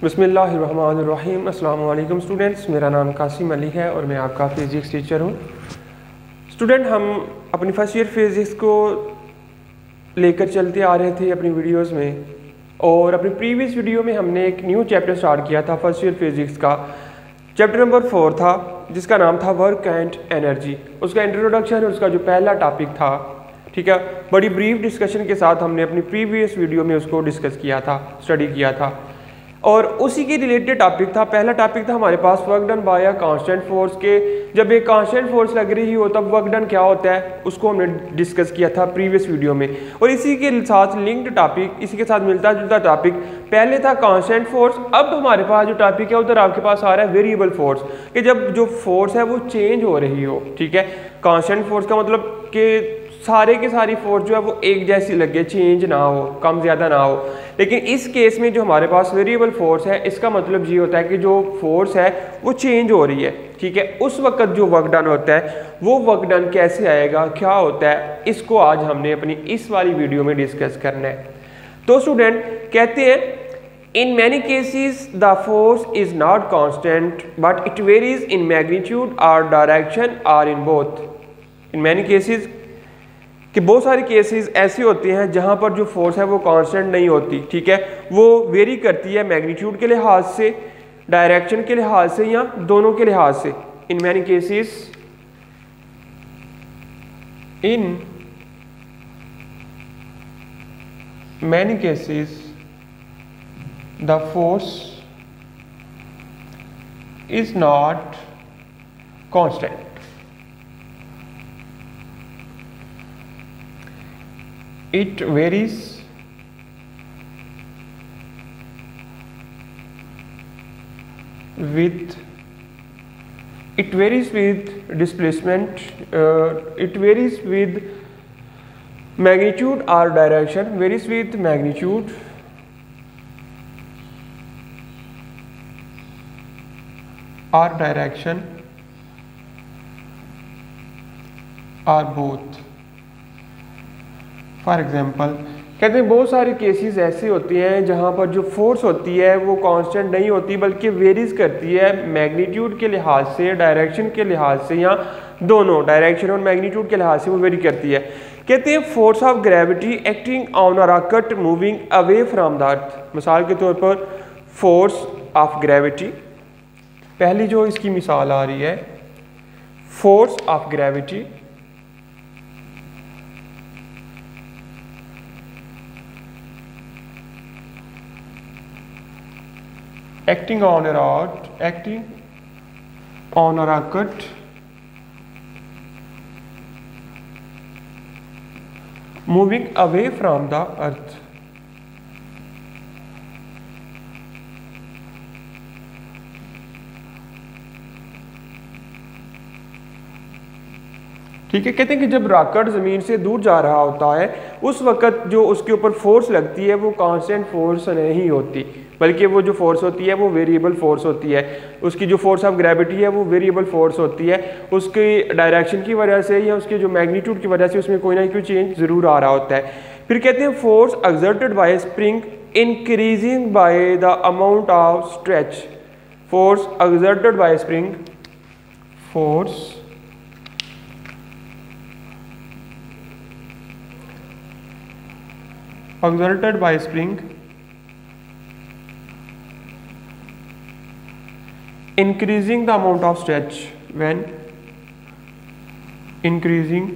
बिस्मिल्लाहिर्रहमानिर्रहीम। अस्सलाम वालेकुम स्टूडेंट्स, मेरा नाम कासिम अली है और मैं आपका फ़िज़िक्स टीचर हूँ। स्टूडेंट, हम अपनी फर्स्ट ईयर फिज़िक्स को लेकर चलते आ रहे थे अपनी वीडियोस में, और अपनी प्रीवियस वीडियो में हमने एक न्यू चैप्टर स्टार्ट किया था फर्स्ट ईयर फिज़िक्स का। चैप्टर नंबर 4 था जिसका नाम था वर्क एंड एनर्जी। उसका इंट्रोडक्शन, उसका जो पहला टॉपिक था, ठीक है, बड़ी ब्रीफ डिस्कशन के साथ हमने अपनी प्रीवियस वीडियो में उसको डिस्कस किया था, स्टडी किया था। और उसी के रिलेटेड टॉपिक था, पहला टॉपिक था हमारे पास work done by a constant force के। जब एक कांस्टेंट फोर्स लग रही हो तब वर्क डन क्या होता है उसको हमने डिस्कस किया था प्रीवियस वीडियो में। और इसी के साथ लिंक्ड टॉपिक, इसी के साथ मिलता जुलता टॉपिक, पहले था कांस्टेंट फोर्स। अब हमारे पास जो टॉपिक है उधर आपके पास आ रहा है वेरिएबल फोर्स, कि जब जो फोर्स है वो चेंज हो रही हो, ठीक है। कांस्टेंट फोर्स का मतलब कि सारे के सारी फोर्स जो है वो एक जैसी लगे, चेंज ना हो, कम ज़्यादा ना हो। लेकिन इस केस में जो हमारे पास वेरिएबल फोर्स है, इसका मतलब ये होता है कि जो फोर्स है वो चेंज हो रही है, ठीक है। उस वक्त जो वर्क डन होता है वो वर्क डन कैसे आएगा, क्या होता है, इसको आज हमने अपनी इस वाली वीडियो में डिस्कस करना है। तो स्टूडेंट कहते हैं, in many cases the force is not constant but it varies in magnitude or direction or in both। in many cases कि बहुत सारे केसेस ऐसे होते हैं जहां पर जो फोर्स है वो कांस्टेंट नहीं होती, ठीक है, वो वेरी करती है मैग्नीट्यूड के लिहाज से, डायरेक्शन के लिहाज से, या दोनों के लिहाज से। In many cases the force is not constant. It varies with displacement, it varies with magnitude or direction, varies with magnitude or direction or both। For example कहते हैं बहुत सारे केसेस ऐसे होते हैं जहाँ पर जो फोर्स होती है वो कांस्टेंट नहीं होती बल्कि वेरीज करती है मैग्नीट्यूड के लिहाज से, डायरेक्शन के लिहाज से, या दोनों डायरेक्शन और मैग्नीट्यूड के लिहाज से वो वेरी करती है। कहते हैं force of gravity acting on a rocket moving away from the earth. मिसाल के तौर पर फोर्स ऑफ ग्रेविटी, पहली जो इसकी मिसाल आ रही है, force of gravity acting on a rocket moving away from the earth। ठीक है, कहते हैं कि जब रॉकेट ज़मीन से दूर जा रहा होता है उस वक़्त जो उसके ऊपर फोर्स लगती है वो कांस्टेंट फोर्स नहीं होती, बल्कि वो जो फोर्स होती है वो वेरिएबल फोर्स होती है। उसकी जो फोर्स ऑफ ग्रेविटी है वो वेरिएबल फोर्स होती है, उसकी डायरेक्शन की वजह से या उसके जो मैग्नीट्यूड की वजह से उसमें कोई ना कोई चेंज ज़रूर आ रहा होता है। फिर कहते हैं force exerted by spring increasing by the amount of stretch. Force exerted by spring, force exerted by spring increasing the amount of stretch, when increasing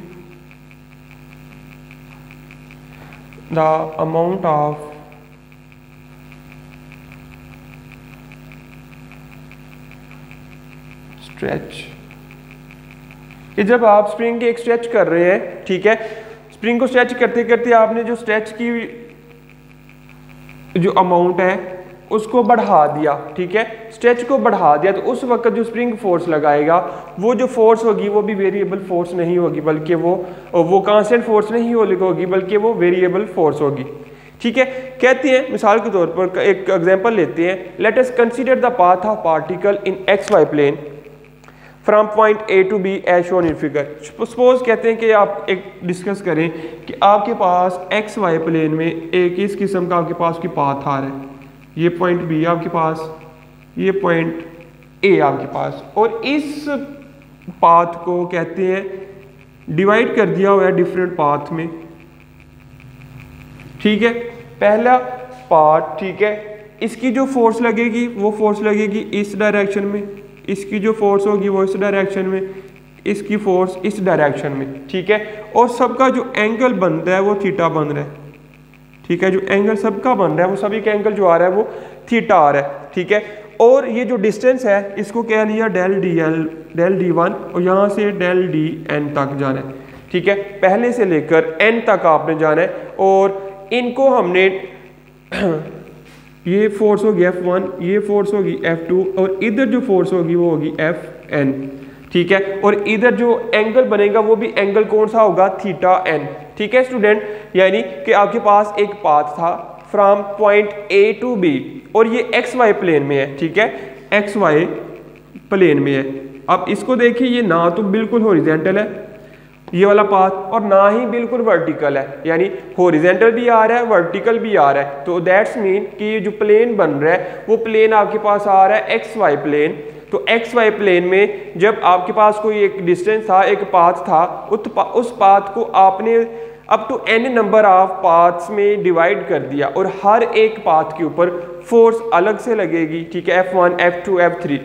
the amount of stretch। कि जब आप स्प्रिंग के एक स्ट्रेच कर रहे हैं, ठीक है, स्प्रिंग को स्ट्रेच करते करते आपने जो स्ट्रेच की जो अमाउंट है उसको बढ़ा दिया, ठीक है, स्ट्रेच को बढ़ा दिया, तो उस वक्त जो स्प्रिंग फोर्स लगाएगा वो जो फोर्स होगी वो भी वेरिएबल फोर्स नहीं होगी, बल्कि वो कांस्टेंट फोर्स नहीं होगी बल्कि वो वेरिएबल फोर्स होगी, ठीक है। कहते हैं मिसाल के तौर पर एक एग्जांपल लेते हैं, let us consider the path of particle in x y plane from point A to B as shown in figure. Suppose कहते हैं कि आप एक डिस्कस करें कि आपके पास एक्स वाई प्लेन में एक इस किस्म का आपके पास की पाथ आ रहा है, ये पॉइंट बी आपके पास, ये पॉइंट ए आपके पास, और इस पाथ को कहते हैं डिवाइड कर दिया हुआ है डिफरेंट पाथ में, ठीक है। पहला पार्ट, ठीक है, इसकी जो फोर्स लगेगी वो फोर्स लगेगी इस डायरेक्शन में, इसकी जो फोर्स होगी वो इस डायरेक्शन में, इसकी फोर्स इस डायरेक्शन में, ठीक है। और सबका जो एंगल बन रहा है वो थीटा बन रहा है, ठीक है। जो एंगल सबका बन रहा है वो सभी का एंगल जो आ रहा है वो थीटा आ रहा है, ठीक है। और ये जो डिस्टेंस है इसको क्या लिया, del d l, del d one, और यहाँ से डेल डी एन तक जाना है, ठीक है। पहले से लेकर एन तक आपने जाना है, और इनको हमने ये फोर्स होगी F1, ये फोर्स होगी F2, और इधर जो फोर्स होगी वो होगी Fn, ठीक है। और इधर जो एंगल बनेगा वो भी एंगल कौन सा होगा, थीटा एन, ठीक है स्टूडेंट। यानी कि आपके पास एक पाथ था from point A to B, और ये XY प्लेन में है, ठीक है, XY प्लेन में है। अब इसको देखिए, ये ना तो बिल्कुल हॉरिजॉन्टल है ये वाला पाथ, और ना ही बिल्कुल वर्टिकल है, यानी हॉरिजॉन्टल भी आ रहा है वर्टिकल भी आ रहा है। तो दैट्स मीन कि ये जो प्लेन बन रहा है वो प्लेन आपके पास आ रहा है XY प्लेन। तो XY प्लेन में जब आपके पास कोई एक डिस्टेंस था, एक पाथ था, उस पाथ को आपने up to n number of paths में डिवाइड कर दिया, और हर एक पाथ के ऊपर फोर्स अलग से लगेगी, ठीक है। F1, F2, F3,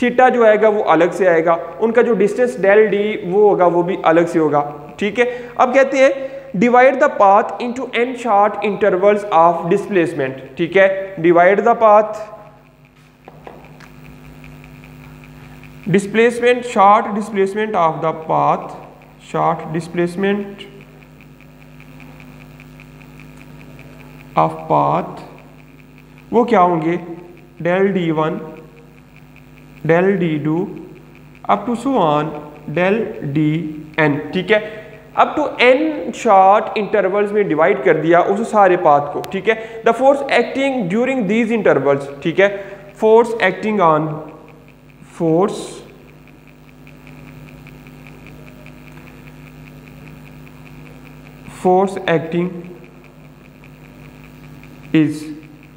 थीटा जो आएगा वो अलग से आएगा, उनका जो डिस्टेंस डेल डी वो होगा वो भी अलग से होगा, ठीक है। अब कहते हैं divide the path into n short intervals of displacement, ठीक है। Divide the path, displacement, short displacement of the path, short displacement of path, वो क्या होंगे, del d one, del d two, up to so on del d n, ठीक है। Up to n short intervals में divide कर दिया उस सारे पाथ को, ठीक है। The force acting during these intervals, ठीक है, force acting on, force acting is,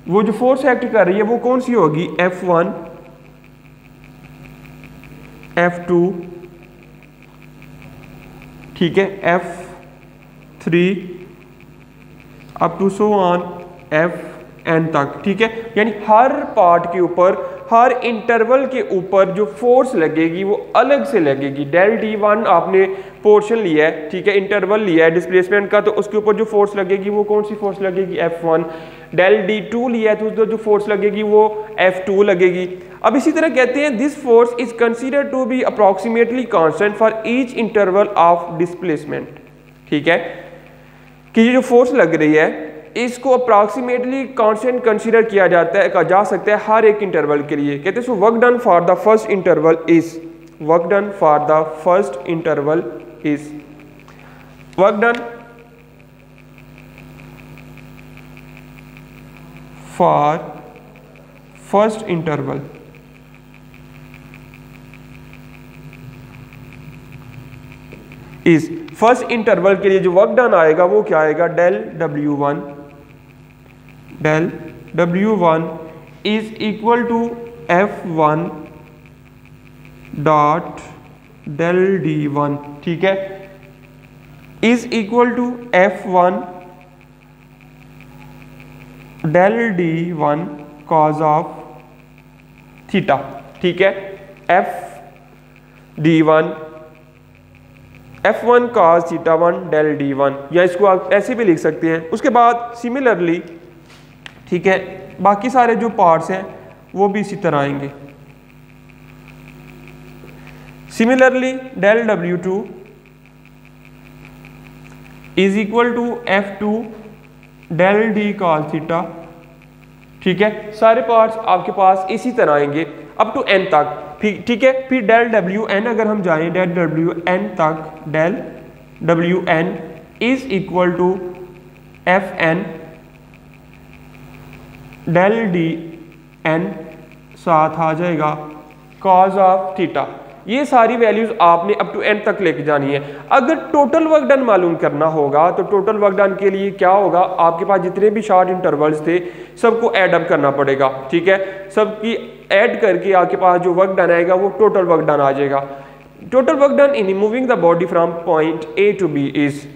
वो जो फोर्स एक्ट कर रही है वो कौन सी होगी, F1, F2, ठीक है, F3 up to so on Fn तक, ठीक है। यानी हर पार्ट के ऊपर, हर इंटरवल के ऊपर जो फोर्स लगेगी वो अलग से लगेगी। डेल डी वन आपने पोर्शन लिया है, ठीक है, इंटरवल लिया है डिस्प्लेसमेंट का, तो उसके ऊपर जो फोर्स लगेगी वो कौन सी फोर्स लगेगी, F1। डेल डी टू लिया है तो उसको जो फोर्स लगेगी वो F2 लगेगी। अब इसी तरह कहते हैं this force is considered to be approximately constant for each interval of displacement, ठीक है, कि ये जो फोर्स लग रही है इसको अप्रॉक्सीमेटली कांस्टेंट कंसीडर किया जाता है, जा सकता है हर एक इंटरवल के लिए। कहते हैं so work done for the first interval is, work done for the first interval is, work done for first interval is, first interval के लिए जो वर्क डन आएगा वो क्या आएगा, del W1, del W1 is equal to F1 dot del D1, ठीक है, इज equal to F1 del D1 cos of theta, ठीक है। F1 cos theta 1 del D1, या इसको आप ऐसे भी लिख सकते हैं। उसके बाद सिमिलरली, ठीक है, बाकी सारे जो पार्ट्स हैं वो भी इसी तरह आएंगे। Similarly del W2 is equal to F2 del D cos theta, ठीक है। सारे पार्ट्स आपके पास इसी तरह आएंगे अप टू n तक, ठीक है। फिर डेल WN अगर हम जाएं डेल WN तक, del WN is equal to Fn del DN साथ आ जाएगा कॉज ऑफ थीटा। ये सारी वैल्यूज आपने अप टू एन तक लेके जानी है। अगर टोटल वर्क डन मालूम करना होगा तो टोटल वर्क डन के लिए क्या होगा, आपके पास जितने भी शॉर्ट इंटरवल्स थे सबको ऐड अप करना पड़ेगा, ठीक है। सबकी ऐड करके आपके पास जो वर्क डन आएगा वो टोटल वर्क डन आ जाएगा। Total work done in moving the body from point A to B is,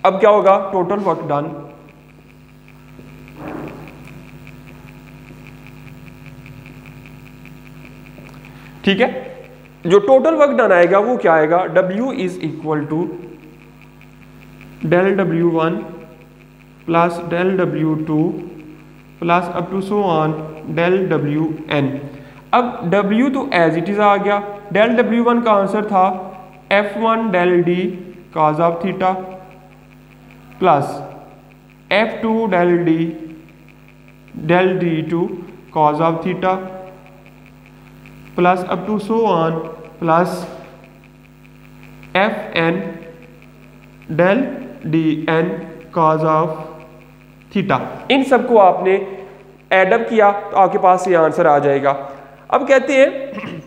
अब क्या होगा, टोटल वर्क डन ठीक है। जो टोटल वर्क डन आएगा वो क्या आएगा, W is equal to del W1 plus del W2 plus up to so on del Wn। अब W तो एज इट इज आ गया, del W1 का आंसर था F1 del D cos of theta plus F2 del D del D2 cos of theta plus up to so on plus Fn del Dn cos of theta. इन सबको आपने add up किया तो आपके पास ये answer आ जाएगा। अब कहते हैं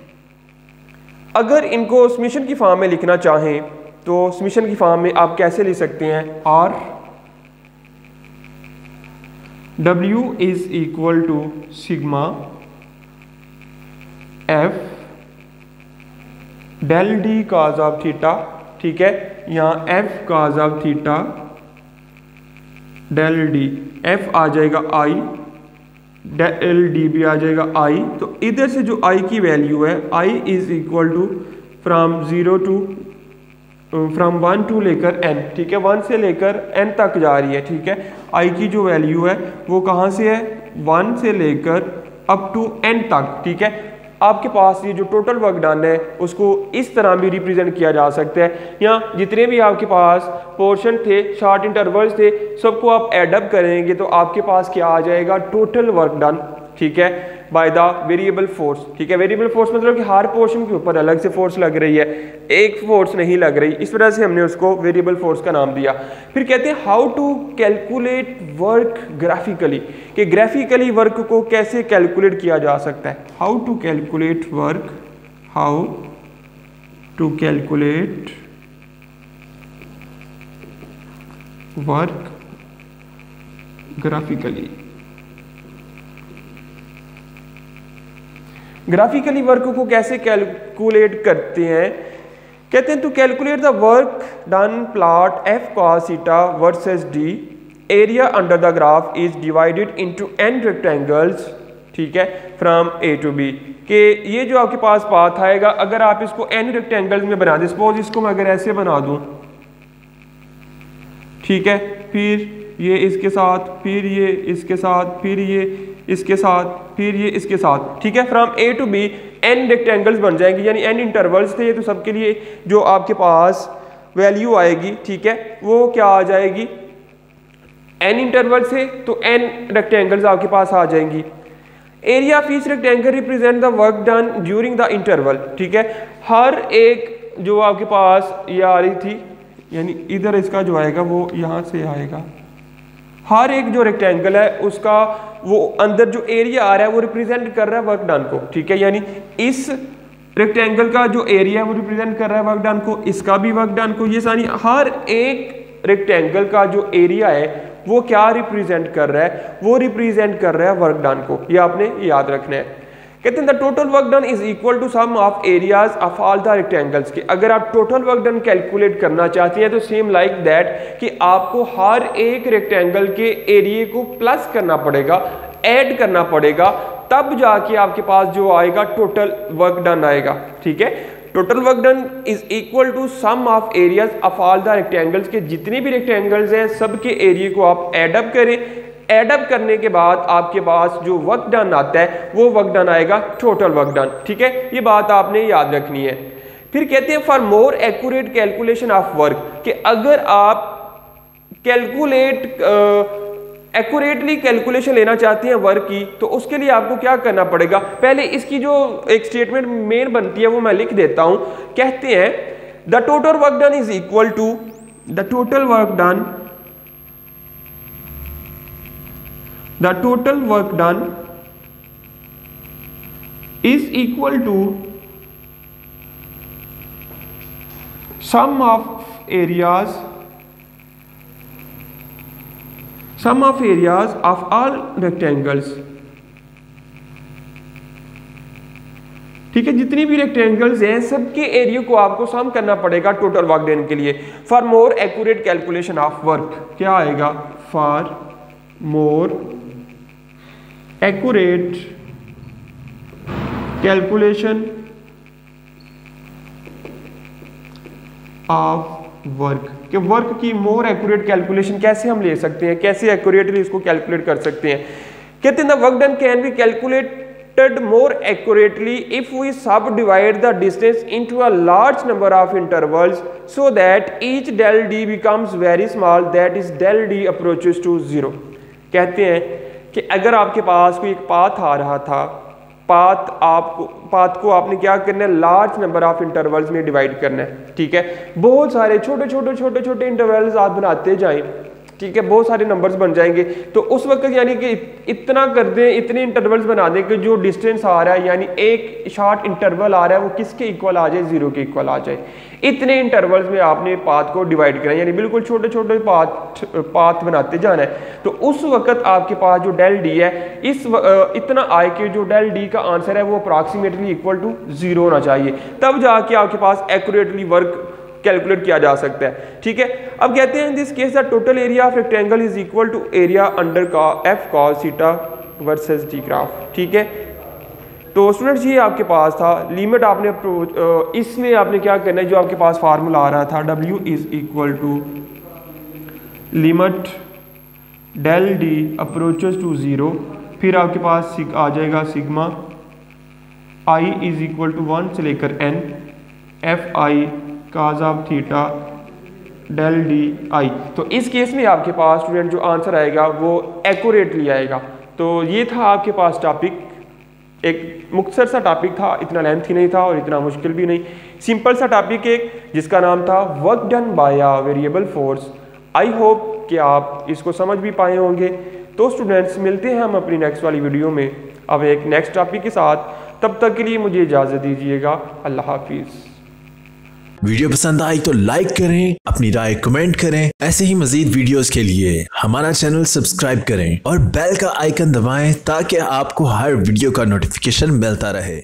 अगर इनको समीशन की फॉर्म में लिखना चाहें तो समीशन की फॉर्म में आप कैसे लिख सकते हैं, और W is equal to sigma F del D cos of theta, ठीक है। यहाँ F cos of theta del D, F आ जाएगा I, del D भी आ जाएगा I। तो इधर से जो I की वैल्यू है, I is equal to from 1 to लेकर n, ठीक है। 1 से लेकर n तक जा रही है, ठीक है। I की जो वैल्यू है वो कहाँ से है, 1 से लेकर अप टू n तक, ठीक है। आपके पास ये जो टोटल वर्क डन है उसको इस तरह भी रिप्रेजेंट किया जा सकता है। यहाँ जितने भी आपके पास पोर्शन थे, शॉर्ट इंटरवल्स थे, सबको आप एडअप करेंगे तो आपके पास क्या आ जाएगा, टोटल वर्क डन, ठीक है, बाय द वेरिएबल फोर्स, ठीक है। वेरिएबल फोर्स मतलब कि हर पोर्शन के ऊपर अलग से फोर्स लग रही है, एक फोर्स नहीं लग रही, इस वजह से हमने उसको वेरिएबल फोर्स का नाम दिया। फिर कहते हैं how to calculate work graphically, कि ग्राफिकली वर्क को कैसे कैलकुलेट किया जा सकता है। How to calculate work, how to calculate work graphically. Graphically work को कैसे कैलकुलेट करते हैं, कहते हैं to calculate the work done plot F cos theta versus D, area under the graph is divided into n rectangles, ठीक है, from A to B। कि ये जो आपके पास पाथ आएगा, अगर आप इसको n रेक्टेंगल्स में बना दें, सपोज इसको मैं अगर ऐसे बना दूं, ठीक है, फिर ये इसके साथ, फिर ये इसके साथ, फिर ये इसके साथ, फिर ये इसके साथ, ठीक है। From A to B n rectangles बन जाएंगे, यानी n इंटरवल्स थे, तो सबके लिए जो आपके पास वैल्यू आएगी, ठीक है, वो क्या आ जाएगी, n इंटरवल से तो n रेक्टेंगल्स आपके पास आ जाएंगी। Area of each rectangle represent the work done during the interval, ठीक है। हर एक जो आपके पास ये आ रही थी, यानी इधर इसका जो आएगा वो यहाँ से आएगा, हर एक जो रेक्टेंगल है उसका वो अंदर जो एरिया आ रहा है वो रिप्रेजेंट कर रहा है वर्क डन को, ठीक है। यानी इस रेक्टेंगल का जो एरिया है वो रिप्रेजेंट कर रहा है वर्क डन को, इसका भी वर्क डन को, ये सारी हर एक रेक्टेंगल का जो एरिया है वो क्या रिप्रेजेंट कर रहा है, वो रिप्रेजेंट कर रहा है वर्क डन को, ये आपने याद रखना है। कहते हैं the total work done is equal to sum of areas of all the rectangles, के अगर आप टोटल वर्क डन कैलकुलेट करना चाहते हैं तो सेम लाइक दैट कि आपको हर एक रेक्टेंगल के एरिया को प्लस करना पड़ेगा, ऐड करना पड़ेगा, तब जाके आपके पास जो आएगा टोटल वर्क डन आएगा, ठीक है। Total work done is equal to sum of areas of all the rectangles, के जितने भी रेक्टेंगल्स हैं सबके एरिया को आप एडअप करें, एडअप करने के बाद आपके पास जो वर्क डन आता है वो वर्क डन आएगा टोटल वर्क डन, ठीक है। ये बात आपने याद रखनी है। फिर कहते हैं for more accurate calculation of work, कि अगर आप कैलकुलेट एक्यूरेटली कैलकुलेशन लेना चाहते हैं वर्क की, तो उसके लिए आपको क्या करना पड़ेगा, पहले इसकी जो एक स्टेटमेंट मेन बनती है वो मैं लिख देता हूं। कहते हैं the total work done is equal to the total work done, the total work done is equal to sum of areas of all rectangles, ठीक है, जितनी भी रेक्टेंगल्स हैं सबके एरिया को आपको सम करना पड़ेगा टोटल वर्क डन के लिए। For more accurate calculation of work, क्या आएगा, for more accurate calculation of work, कि वर्क की मोर एक्यूरेट कैलकुलेशन कैसे हम ले सकते हैं, कैसे एक्यूरेटली इसको कैलकुलेट कर सकते हैं। कहते हैं the work done can be calculate more accurately if we subdivide the distance into a large number of intervals so that each del d becomes very small, that is del d approaches to 0। कहते हैं कि अगर आपके पास कोई एक path आ रहा था, path को आपने क्या करना है, लार्ज नंबर ऑफ इंटरवल्स में डिवाइड करना है, ठीक है, बहुत सारे छोटे छोटे इंटरवल्स आप बनाते जाएं, ठीक है, बहुत सारे नंबर्स बन जाएंगे। तो उस वक्त यानी कि इतना कर दें, इतने इंटरवल्स बना दें कि जो डिस्टेंस आ रहा है यानी एक शॉर्ट इंटरवल आ रहा है वो किसके इक्वल आ जाए, 0 के इक्वल आ जाए। इतने इंटरवल्स में आपने पाथ को डिवाइड करना है, यानी बिल्कुल छोटे छोटे पाथ बनाते जाना है। तो उस वक्त आपके पास जो डेल डी है इतना आए कि जो डेल डी का आंसर है वो अप्रॉक्सीमेटली इक्वल टू 0 होना चाहिए, तब जाके आपके पास एक्यूरेटली वर्क कैलकुलेट किया जा सकता है, ठीक है। अब कहते हैं in this case the total area of rectangle is equal to area under का F cos theta versus D graph, ठीक है। तो स्टूडेंट्स ये आपके पास था लिमिट, आपने इसमें आपने क्या करना है, जो आपके पास फार्मूला आ रहा था W is equal to limit del d approaches to 0, फिर आपके पास आ जाएगा sigma I is equal to 1 से लेकर n F i cos of theta del d i. तो इस केस में आपके पास स्टूडेंट जो आंसर आएगा वो एक्यूरेटली आएगा। तो ये था आपके पास टॉपिक, एक मुख्तसर सा टॉपिक था, इतना लेंथी नहीं था और इतना मुश्किल भी नहीं, सिंपल सा टॉपिक एक जिसका नाम था work done by a variable force. I hope कि आप इसको समझ भी पाए होंगे। तो स्टूडेंट्स मिलते हैं हम अपनी नेक्स्ट वाली वीडियो में अब एक नेक्स्ट टॉपिक के साथ, तब तक के लिए मुझे इजाज़त दीजिएगा। अल्लाह हाफिज़। वीडियो पसंद आई तो लाइक करें, अपनी राय कमेंट करें। ऐसे ही मजीद वीडियोस के लिए हमारा चैनल सब्सक्राइब करें और बेल का आइकन दबाएं ताकि आपको हर वीडियो का नोटिफिकेशन मिलता रहे।